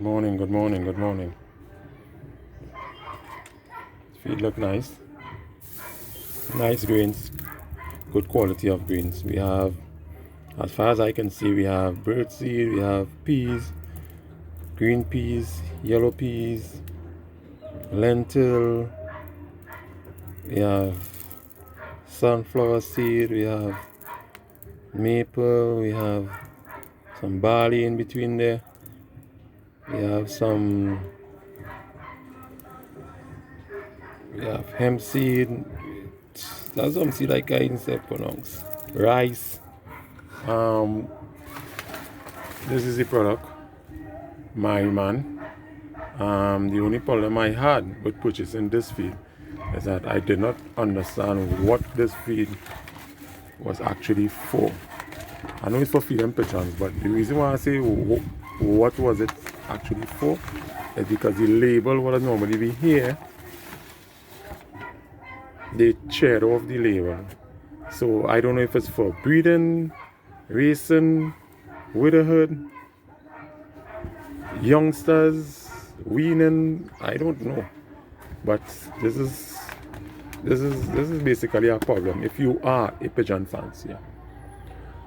Morning, good morning, good morning. Feed look nice. Nice grains, good quality of grains. We have, as far as I can see, we have birdseed, we have peas, green peas, yellow peas, lentil, we have sunflower seed, we have maple, we have some barley in between there. We have hemp seed. That's some seed I can't say pronounce. Rice. Um, this is the product, my man. The only problem I had with purchasing this feed is that I did not understand what this feed was actually for. I know it's for feeding pigeons, but the reason why I say what was it actually for is because the label would normally be here. They tear off the label. So I don't know if it's for breeding, racing, widowhood, youngsters, weaning, I don't know. But this is basically a problem if you are a pigeon fancier.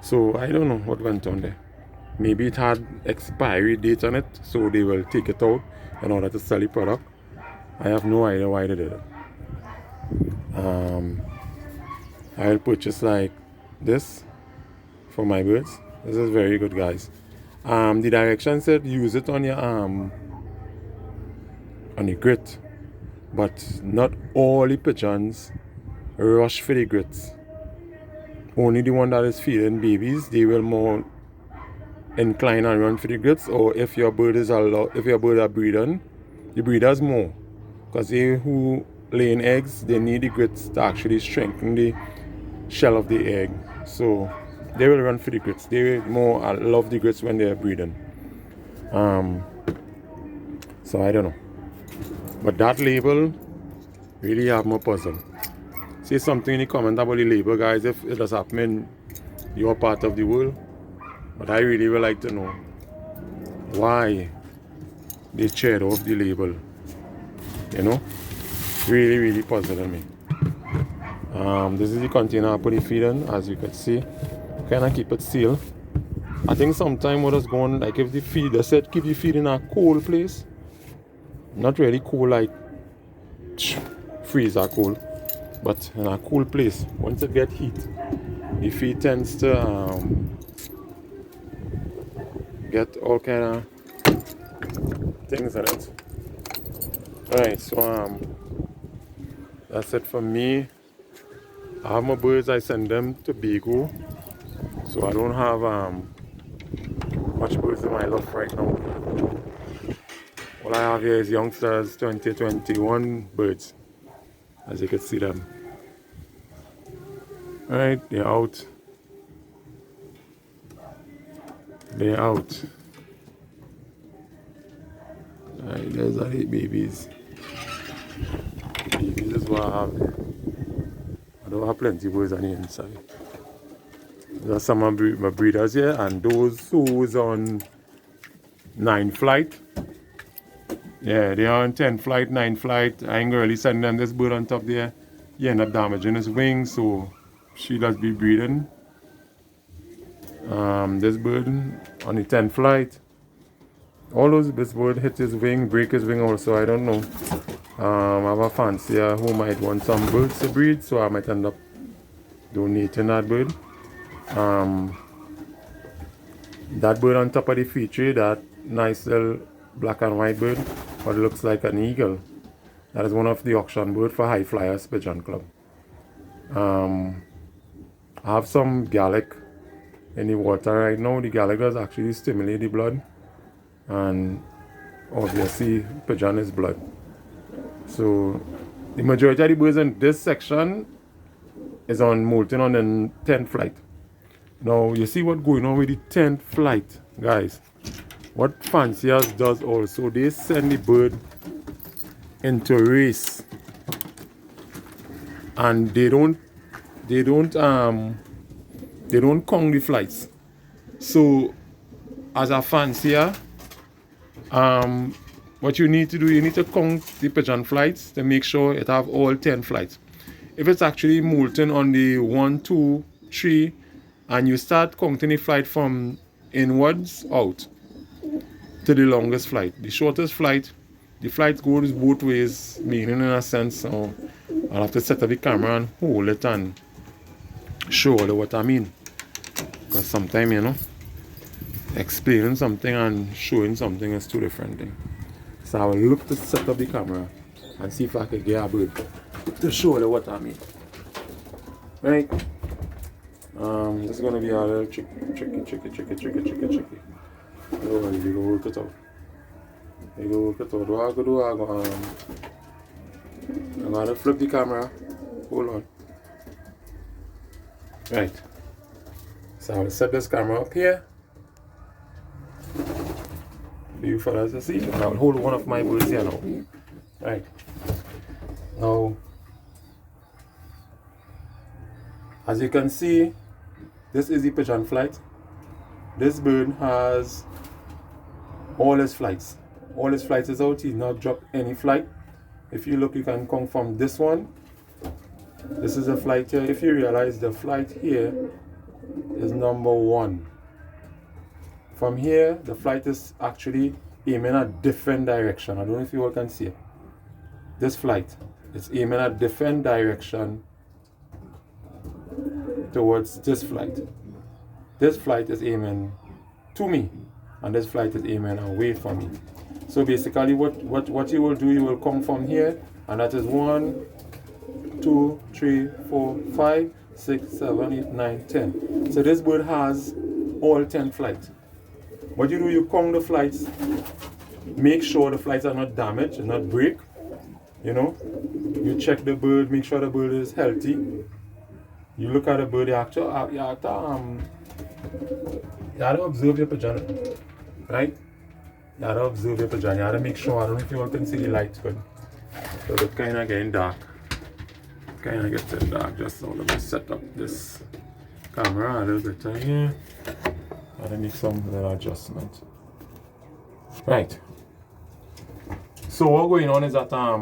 So I don't know what went on there. Maybe it had expiry date on it, so they will take it out in order to sell the product. I have no idea why they did it. I'll purchase like this for my birds. This is very good, guys. The direction said use it on your on the grit, but not all the pigeons rush for the grits. Only the one that is feeding babies, they will more incline and run for the grits. Or if your bird is if your bird are breeding, the breeders more, because they who laying eggs, they need the grits to actually strengthen the shell of the egg. So they will run for the grits. They more love the grits when they are breeding. So I don't know, but that label really have me puzzled. Say something in the comment about the label, guys, if it does happen in your part of the world. But I really would like to know why they teared off the label. You know, really puzzling me. This is the container I put the feed in, as you can see. Kind of keep it sealed. I think sometime what is going, like if the feed, they said keep the feed in a cold place. Not really cool like freezer cold, but in a cool place. Once it get heat, the feed tends to get all kind of things in it. Alright, so that's it for me. I have my birds, I send them to Tobago, so I don't have much birds in my loft right now. All I have here is youngsters 2021 birds, as you can see them. Alright, they're out. They're out. Alright, there's the 8 babies. Babies is what I have there. I don't have plenty of birds on the inside. There's some of my breeders here, and those who's on 9 flight. Yeah, they are on 10 flight, 9 flight. I ain't really sending them this bird on top there. He end up damaging his wings, so she does be breeding. This bird on the 10 flight. All those, this bird hit his wing, break his wing also, I don't know. I have a fancier who might want some birds to breed, so I might end up donating that bird. That bird on top of the feed tray, that nice little black and white bird, but it looks like an eagle. That is one of the auction birds for High Flyers Pigeon Club. I have some garlic in the water right now. The garlic does actually stimulate the blood, and obviously pigeon is blood. So the majority of the birds in this section is on molting on the 10th flight. Now you see what's going on with the 10th flight, guys. What fanciers does also, they send the bird into a race, and they don't count the flights. So as a fancier, What you need to do, you need to count the pigeon flights to make sure it have all 10 flights. If it's actually molting on the 1, 2, 3, and you start counting the flight from inwards out to the longest flight. The shortest flight, the flight goes both ways, meaning in a sense, so I'll have to set up the camera and hold it and show you what I mean. Because sometimes, you know, explaining something and showing something is two different things. So I will look to set up the camera and see if I can get a bird to show you what I mean. Right? This is gonna be a little tricky. Oh, you go work it out. You go work it out. What I go do, I'm gonna flip the camera. Hold on. Right. So I will set this camera up here for you fellas to see. And I will hold one of my birds here now. Right. Now, as you can see, this is the pigeon flight. This bird has all his flights. All his flights is out. He's not dropped any flight. If you look, you can come from this one. This is a flight here. If you realize the flight here is number 1. From here, the flight is actually aiming a different direction. I don't know if you all can see it. This flight is aiming a different direction towards this flight. This flight is aiming to me, and this flight is aiming away from me. So basically what you will do, you will come from here, and that is 1, 2, 3, 4, 5, 6, 7, 8, 9, 10. So this bird has all 10 flights. What you do, you count the flights, make sure the flights are not damaged, not break. You know, you check the bird, make sure the bird is healthy. You look at the bird, you have to observe your pigeon, right? You have to observe your pigeon. You have to make sure. I don't know if you all can see the light, but it's kind of getting dark. Kind of getting dark. Just so let me set up this camera a little bit here. I have to make some little adjustment. Right. So what's going on is that I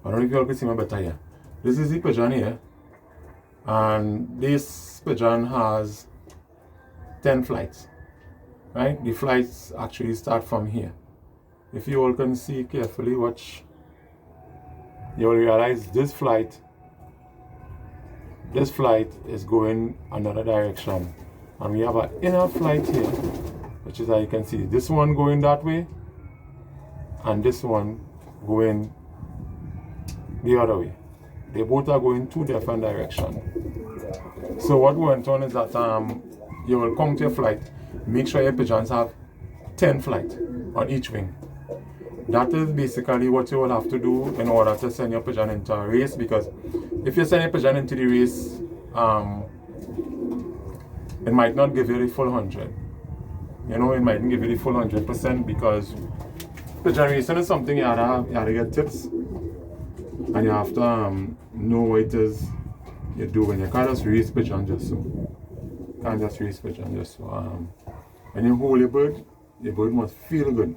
don't know if you all can see my better here. This is the pigeon here, and this pigeon has 10 flights, right? The flights actually start from here. If you all can see carefully, watch, you'll realize this flight is going another direction, and we have an inner flight here, which is how you can see this one going that way and this one going the other way. They both are going 2 different directions. So what went on is that you will count your flight. Make sure your pigeons have 10 flights on each wing. That is basically what you will have to do in order to send your pigeon into a race, because if you send your pigeon into the race, it might not give you the full 100. You know, it mightn't give you the full 100% because pigeon racing is something you have to get tips. And you have to know what it is you do when you can't just raise pigeon just so. Can't just raise pigeon just so. When you hold your bird must feel good.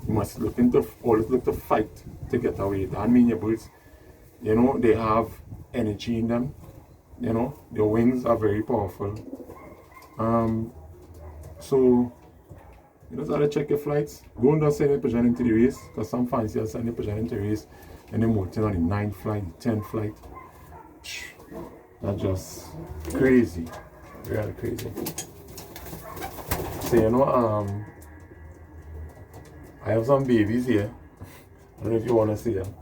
You must always look to fight to get away. That means your birds, you know, they have energy in them. You know, their wings are very powerful. So you just have to check your flights. Don't just send your pigeon into the race, because some fancy will send your pigeon into the race and then molting on the 9th flight, 10th flight. That's just crazy. Really crazy. So you know, I have some babies here. I don't know if you want to see them.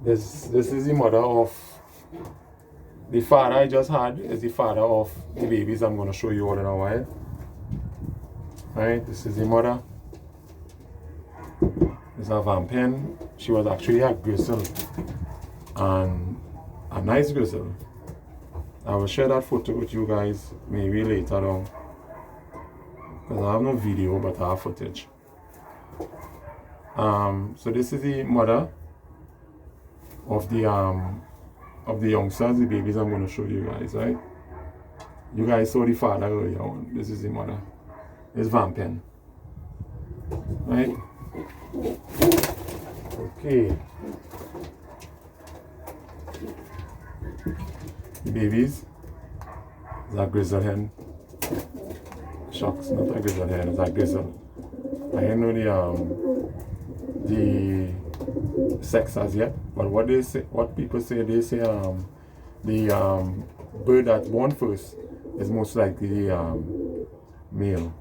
This is the mother of the father I just had, is the father of the babies I'm going to show you all in a while. Right, this is the mother. This is a vampire. She was actually a grizzle, and a nice grizzle. I will share that photo with you guys maybe later on, because I have no video but I have footage. So this is the mother of the youngsters, the babies I'm going to show you guys, right? You guys saw the father earlier on. This is the mother. It's vamping. Right? Okay. The babies. It's a grizzle hen. Shucks, not a grizzle hen, it's a grizzle. I don't know the sex as yet, but what they say, what people say, they say the bird that's born first is most likely the male.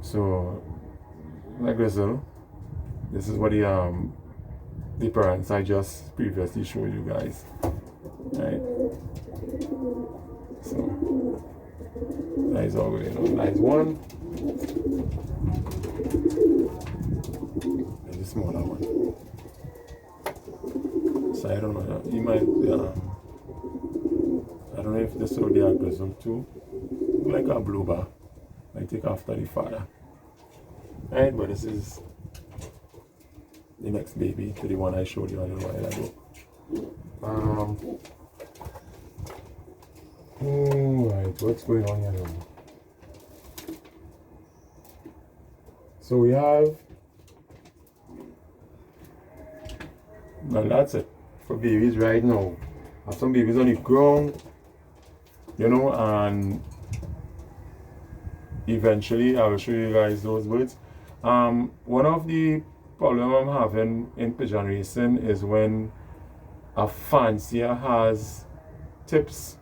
So, like grizzle, this is what the parents I just previously showed you guys, right? So, that is all going on. That is one. There's a smaller one. So I don't know. You might. I don't know if this will be a grizzle too. Like a blue bar. I take after the father. Right, but this is the next baby to the one I showed you a little while ago. Alright, what's going on here now? So we have, well, that's it for babies right now. I have some babies on the ground, you know, and eventually I will show you guys those birds. One of the problems I'm having in pigeon racing is when a fancier has tips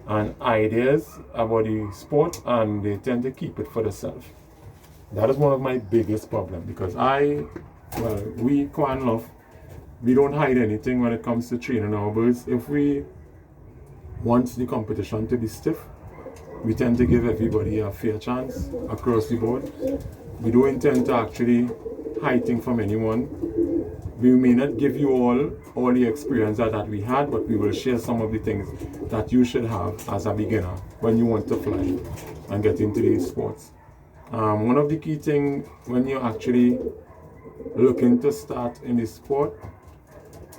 and ideas about the sport and they tend to keep it for themselves. That is one of my biggest problems because we Quan Loft, we don't hide anything when it comes to training our birds. If we want the competition to be stiff, we tend to give everybody a fair chance across the board. We don't intend to actually hide things from anyone. We may not give you all the experience that we had, but we will share some of the things that you should have as a beginner when you want to fly and get into these sports. One of the key things when you're actually looking to start in this sport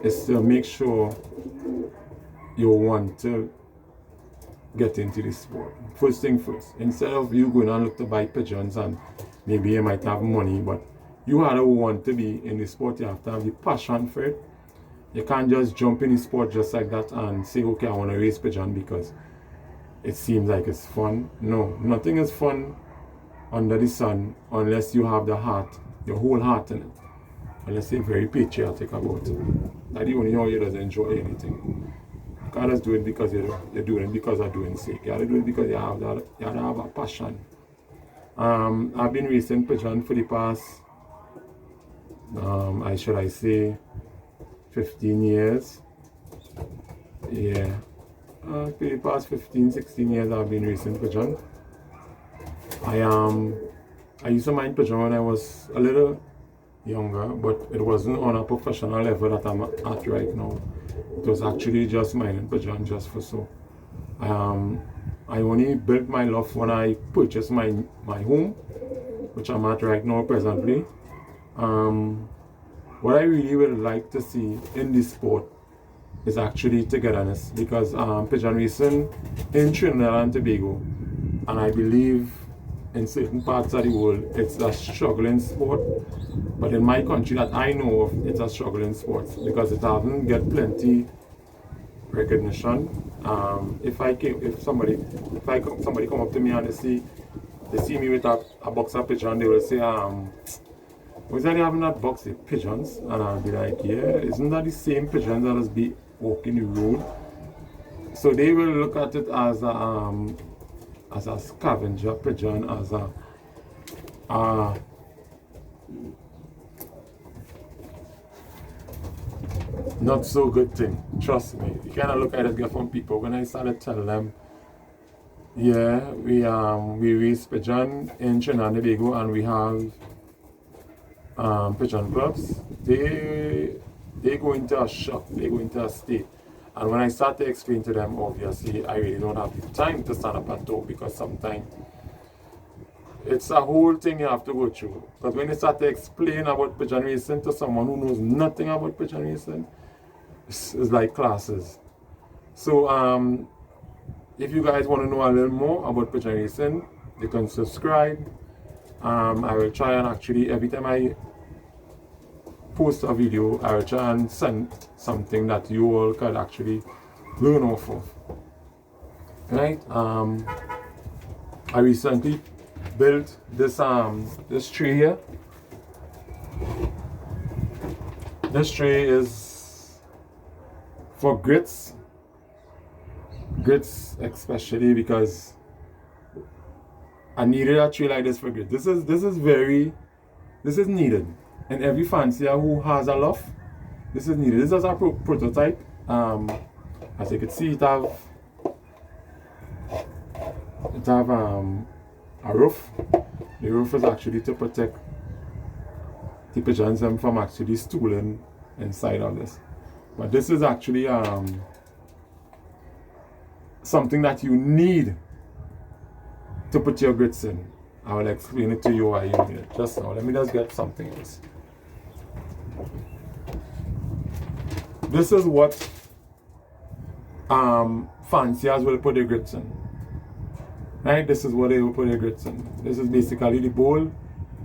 is to make sure you want to get into this sport. First thing first, instead of you going and look to buy pigeons and maybe you might have money, but you have to want to be in the sport, you have to have the passion for it. You can't just jump in the sport just like that and say, okay, I want to race pigeon because it seems like it's fun. No, nothing is fun under the sun unless you have the heart, your whole heart in it. Unless you're very patriotic about it. That's the only way you doesn't enjoy anything. You can't just do it because you're doing it because of doing sake. You have to do it because you have to have a passion. I've been racing pigeon for the past, I say 15 years. Yeah. For the past 15, 16 years I've been racing pigeon. I used to mind pigeon when I was a little younger, but it wasn't on a professional level that I'm at right now. It was actually just minding pigeon just for so. I only built my loft when I purchased my home, which I'm at right now presently. What I really would like to see in this sport is actually togetherness, because pigeon racing in Trinidad and Tobago, and I believe in certain parts of the world, it's a struggling sport. But in my country that I know of, it's a struggling sport because it doesn't get plenty recognition. If somebody come up to me and they see me with a box of pigeon, they will say, was that having that box of pigeons? And I'll be like, yeah, isn't that the same pigeons that has be walking the road? So they will look at it as a scavenger pigeon, as a not so good thing. Trust me. You cannot look at it get from people. When I started telling them, yeah, we raise pigeon in Trinidad and Tobago and we have pigeon clubs, they go into a shock, they go into a state. And when I start to explain to them, obviously I really don't have the time to stand up and talk, because sometimes it's a whole thing you have to go through. Because when you start to explain about pigeon racing to someone who knows nothing about pigeon racing, it's like classes. So if you guys want to know a little more about pigeon racing, you can subscribe. I will try and actually, every time I post a video, I will try and send something that you all could actually learn off of. Right? I recently built this this tray here. This tray is for grits especially, because I needed a tray like this for grits. This is needed, and every fancier who has a loft, this is needed. This is a prototype. As you can see, it have a roof. The roof is actually to protect the pigeons from actually stooling inside of this. But this is actually something that you need to put your grits in. I will explain it to you why you need it just now. Let me just get something else. This is what fanciers will put their grits in. Right? This is what they will put their grits in. This is basically the bowl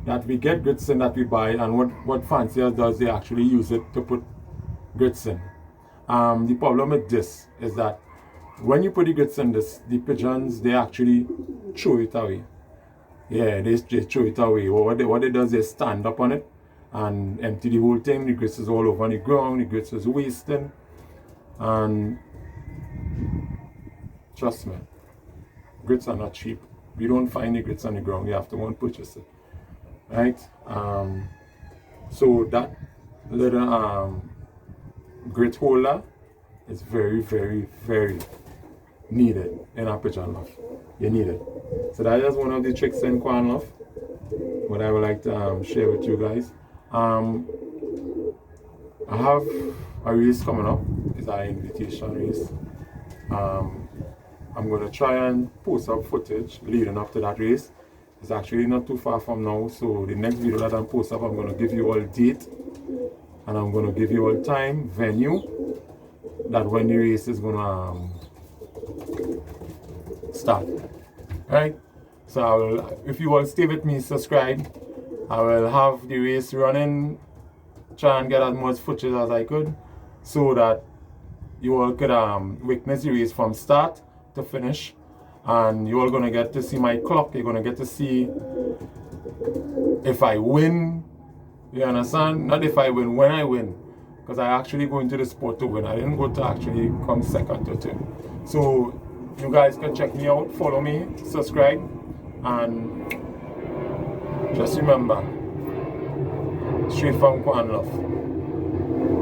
that we get grits in, that we buy, and what fanciers does, they actually use it to put grits in. The problem with this is that when you put the grits in this, the pigeons, they actually throw it away. Yeah, they throw it away. What they do is they stand up on it and empty the whole thing. The grits is all over on the ground, the grits is wasting. And trust me, grits are not cheap. You don't find the grits on the ground, you have to go and purchase it. Right? So that little grit holder is very, very, very needed in a pigeon loft. You need it. So that is one of the tricks in Quan loft, what I would like to share with you guys. I have a race coming up. It's an invitation race. I'm going to try and post up footage leading up to that race. It's actually not too far from now, so the next video that I'm post up, I'm going to give you all date, and I'm going to give you all time, venue, that when the race is going to start. Right? So I will, if you all stay with me, subscribe, I will have the race running, try and get as much footage as I could, so that you all could witness the race from start to finish. And you're all going to get to see my clock. You're going to get to see if I win. You understand? Not if I win, when I win. Because I actually go into the sport to win. I didn't go to actually come second or third. So you guys can check me out, follow me, subscribe, and just remember, straight from Quan Loft,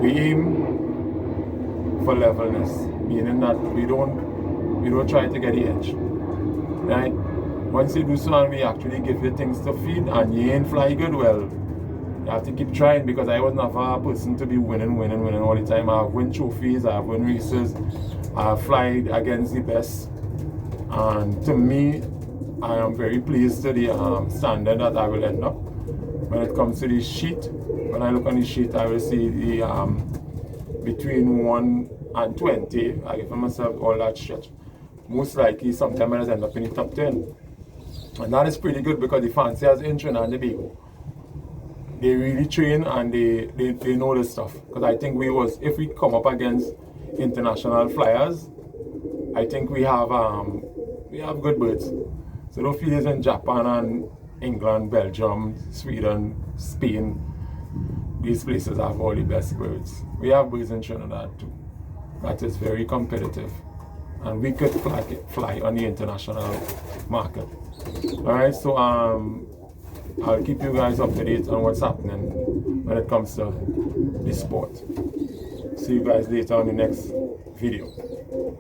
we aim for levelness, meaning that we don't try to get the edge. Right? Once you do so and we actually give you things to feed and you ain't fly good, well, you have to keep trying, because I was never a person to be winning all the time. I have win trophies, I have win races, I have flied against the best. And to me, I am very pleased to the standard that I will end up. When it comes to the sheet, when I look on the sheet, I will see the between 1 and 20. I give myself all that stretch. Most likely, sometimes I just end up in the top 10. And that is pretty good, because the fanciers in Trinidad and Tobago, they really train and they know this stuff. Because I think if we come up against international flyers, I think we have good birds. So don't feel it's in Japan and England, Belgium, Sweden, Spain. These places have all the best birds. We have birds in Trinidad too. That is very competitive. And we could fly on the international market. Alright, so I'll keep you guys up to date on what's happening when it comes to this sport. See you guys later on the next video.